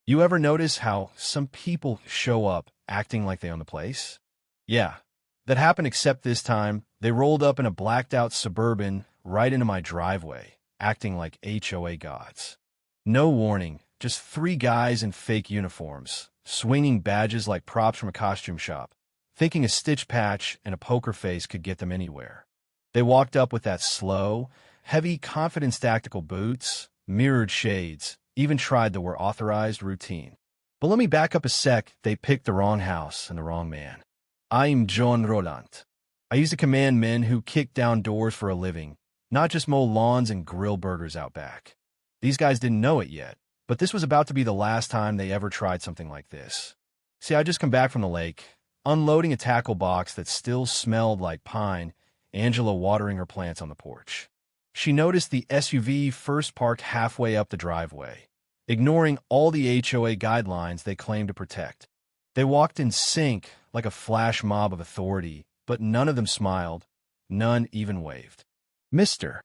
You ever notice how some people show up acting like they own the place? Yeah, that happened except this time, they rolled up in a blacked-out Suburban right into my driveway, acting like HOA gods. No warning, just three guys in fake uniforms, swinging badges like props from a costume shop, thinking a stitch patch and a poker face could get them anywhere. They walked up with that slow, heavy confidence tactical boots, mirrored shades, even tried the "we're authorized" routine. But let me back up a sec, they picked the wrong house and the wrong man. I'm John Roland. I used to command men who kick down doors for a living, not just mow lawns and grill burgers out back. These guys didn't know it yet, but this was about to be the last time they ever tried something like this. See, I just come back from the lake, unloading a tackle box that still smelled like pine, Angela watering her plants on the porch. She noticed the SUV first parked halfway up the driveway, ignoring all the HOA guidelines they claimed to protect. They walked in sync like a flash mob of authority, but none of them smiled, none even waved. "Mr.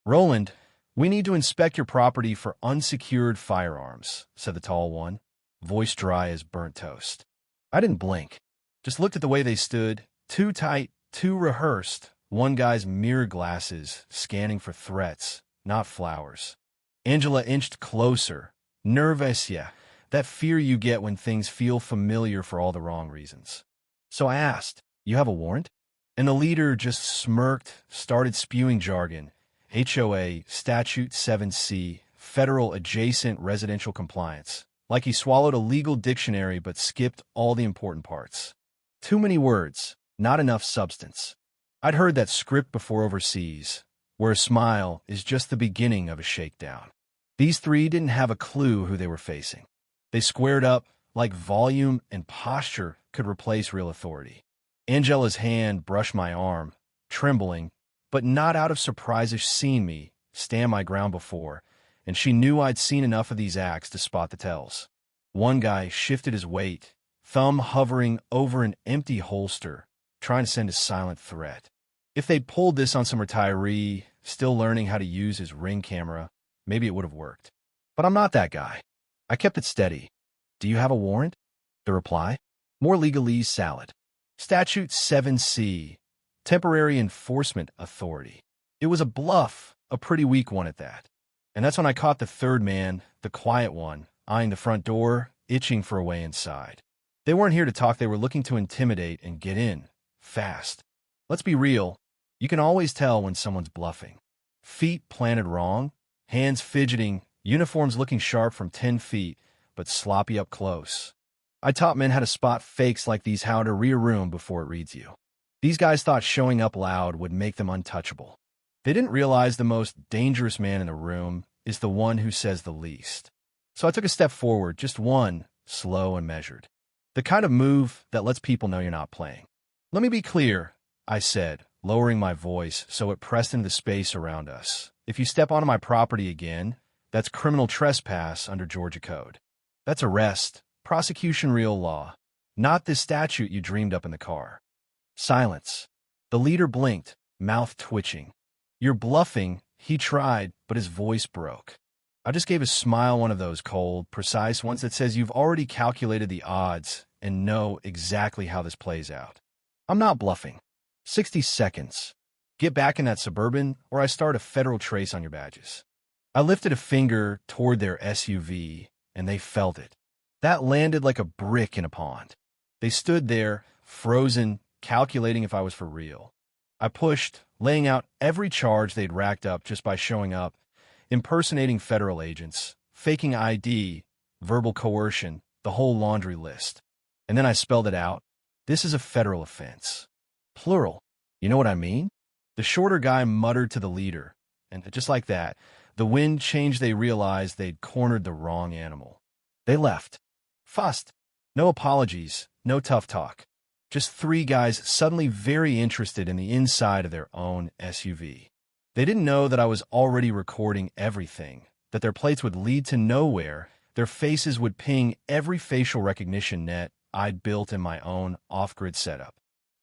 Roland, we need to inspect your property for unsecured firearms," said the tall one, voice dry as burnt toast. I didn't blink, just looked at the way they stood, too tight, too rehearsed, one guy's mirror glasses scanning for threats, not flowers. Angela inched closer, nervous, yeah, that fear you get when things feel familiar for all the wrong reasons. So I asked, "You have a warrant?" And the leader just smirked, started spewing jargon. HOA, Statute 7C, Federal Adjacent Residential Compliance. Like he swallowed a legal dictionary but skipped all the important parts. Too many words, not enough substance. I'd heard that script before overseas, where a smile is just the beginning of a shakedown. These three didn't have a clue who they were facing. They squared up like volume and posture could replace real authority. Angela's hand brushed my arm, trembling, but not out of surprise. Seen me stand my ground before, and she knew I'd seen enough of these acts to spot the tells. One guy shifted his weight, thumb hovering over an empty holster, trying to send a silent threat. If they'd pulled this on some retiree, still learning how to use his Ring camera, maybe it would have worked. But I'm not that guy. I kept it steady. "Do you have a warrant?" The reply? More legalese salad. Statute 7C, Temporary Enforcement Authority. It was a bluff, a pretty weak one at that. And that's when I caught the third man, the quiet one, eyeing the front door, itching for a way inside. They weren't here to talk, they were looking to intimidate and get in, fast. Let's be real, you can always tell when someone's bluffing. Feet planted wrong, hands fidgeting, uniforms looking sharp from 10 feet, but sloppy up close. I taught men how to spot fakes like these, how to read a room before it reads you. These guys thought showing up loud would make them untouchable. They didn't realize the most dangerous man in a room is the one who says the least. So I took a step forward, just one, slow and measured. The kind of move that lets people know you're not playing. "Let me be clear," I said, lowering my voice so it pressed into the space around us. "If you step onto my property again, that's criminal trespass under Georgia Code. That's arrest, prosecution, real law, not this statute you dreamed up in the car." Silence. The leader blinked, mouth twitching. "You're bluffing," he tried, but his voice broke. I just gave a smile, one of those cold, precise ones that says you've already calculated the odds and know exactly how this plays out. "I'm not bluffing. 60 seconds. Get back in that Suburban, or I start a federal trace on your badges." I lifted a finger toward their SUV, and they felt it. That landed like a brick in a pond. They stood there, frozen, calculating if I was for real. I pushed, laying out every charge they'd racked up just by showing up, impersonating federal agents, faking ID, verbal coercion, the whole laundry list. And then I spelled it out. This is a federal offense. Plural. You know what I mean? The shorter guy muttered to the leader, and just like that, the wind changed. They realized they'd cornered the wrong animal. They left. Fussed. No apologies, no tough talk. Just three guys suddenly very interested in the inside of their own SUV. They didn't know that I was already recording everything, that their plates would lead to nowhere, their faces would ping every facial recognition net I'd built in my own off-grid setup.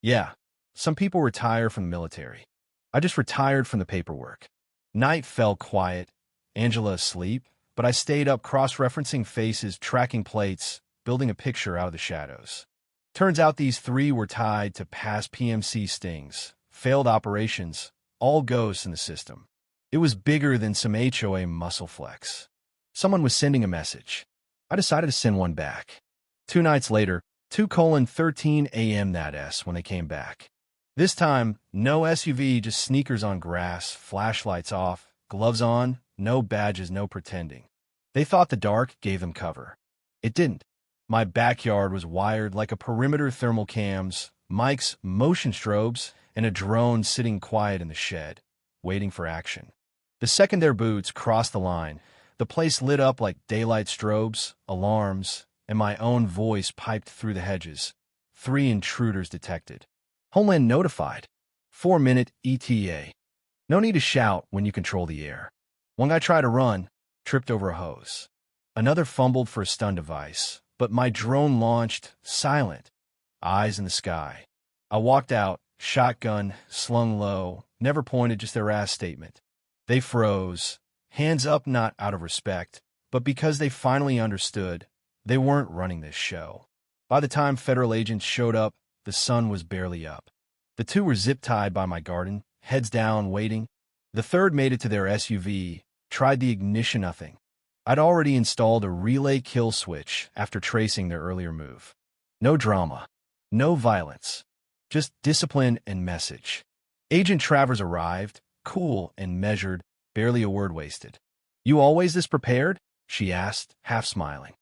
Yeah, some people retire from the military. I just retired from the paperwork. Night fell quiet, Angela asleep, but I stayed up cross-referencing faces, tracking plates, building a picture out of the shadows. Turns out these three were tied to past PMC stings, failed operations, all ghosts in the system. It was bigger than some HOA muscle flex. Someone was sending a message. I decided to send one back. 2 nights later, 2:13 a.m. that S when they came back. This time, no SUV, just sneakers on grass, flashlights off, gloves on, no badges, no pretending. They thought the dark gave them cover. It didn't. My backyard was wired like a perimeter, thermal cams, mics, motion strobes, and a drone sitting quiet in the shed, waiting for action. The second their boots crossed the line, the place lit up like daylight strobes, alarms, and my own voice piped through the hedges. 3 intruders detected. Homeland notified. 4-minute ETA. No need to shout when you control the air. One guy tried to run, tripped over a hose. Another fumbled for a stun device, but my drone launched, silent, eyes in the sky. I walked out, shotgun, slung low, never pointed, just their ass statement. They froze, hands up not out of respect, but because they finally understood they weren't running this show. By the time federal agents showed up, the sun was barely up. The 2 were zip-tied by my garden, heads down, waiting. The third made it to their SUV, tried the ignition, nothing. I'd already installed a relay kill switch after tracing their earlier move. No drama, no violence, just discipline and message. Agent Travers arrived, cool and measured, barely a word wasted. "You always this prepared?" she asked, half smiling.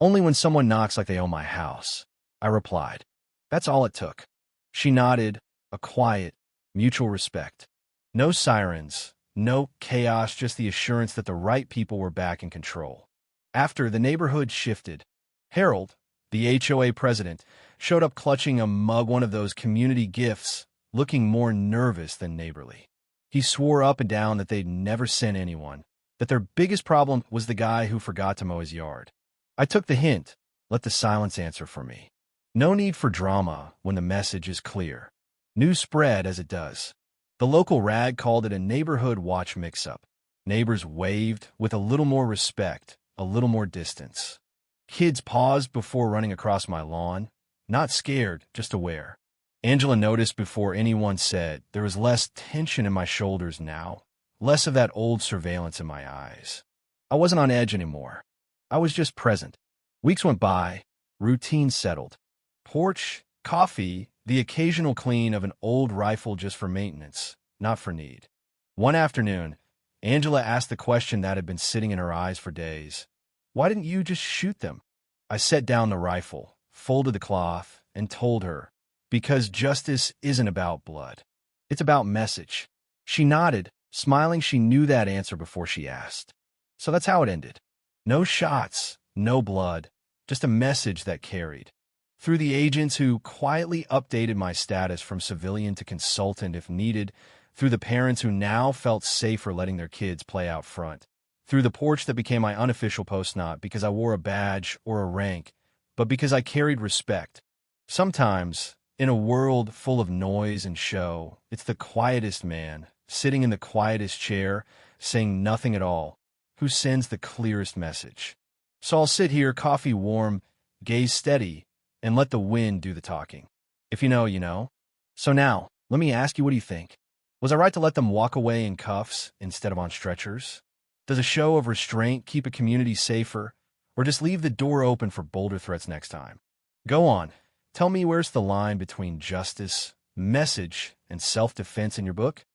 "Only when someone knocks like they own my house," I replied. That's all it took. She nodded, a quiet, mutual respect. No sirens, no chaos, just the assurance that the right people were back in control. After, the neighborhood shifted. Harold, the HOA president, showed up clutching a mug, one of those community gifts, looking more nervous than neighborly. He swore up and down that they'd never sent anyone, that their biggest problem was the guy who forgot to mow his yard. I took the hint, let the silence answer for me. No need for drama when the message is clear. News spread as it does. The local rag called it a neighborhood watch mix-up. Neighbors waved with a little more respect, a little more distance. Kids paused before running across my lawn, not scared, just aware. Angela noticed before anyone said. There was less tension in my shoulders now, less of that old surveillance in my eyes. I wasn't on edge anymore. I was just present. Weeks went by, routine settled. Porch, coffee, the occasional clean of an old rifle just for maintenance, not for need. One afternoon, Angela asked the question that had been sitting in her eyes for days. "Why didn't you just shoot them?" I set down the rifle, folded the cloth, and told her, because justice isn't about blood. It's about message. She nodded, smiling. She knew that answer before she asked. So that's how it ended. No shots, no blood, just a message that carried. Through the agents who quietly updated my status from civilian to consultant if needed, through the parents who now felt safer letting their kids play out front, through the porch that became my unofficial post, not because I wore a badge or a rank, but because I carried respect. Sometimes, in a world full of noise and show, it's the quietest man, sitting in the quietest chair, saying nothing at all, who sends the clearest message. So I'll sit here, coffee warm, gaze steady, and let the wind do the talking. If you know, you know. So now, let me ask you, what do you think? Was I right to let them walk away in cuffs instead of on stretchers? Does a show of restraint keep a community safer, or just leave the door open for bolder threats next time? Go on. Tell me, where's the line between justice, message, and self-defense in your book?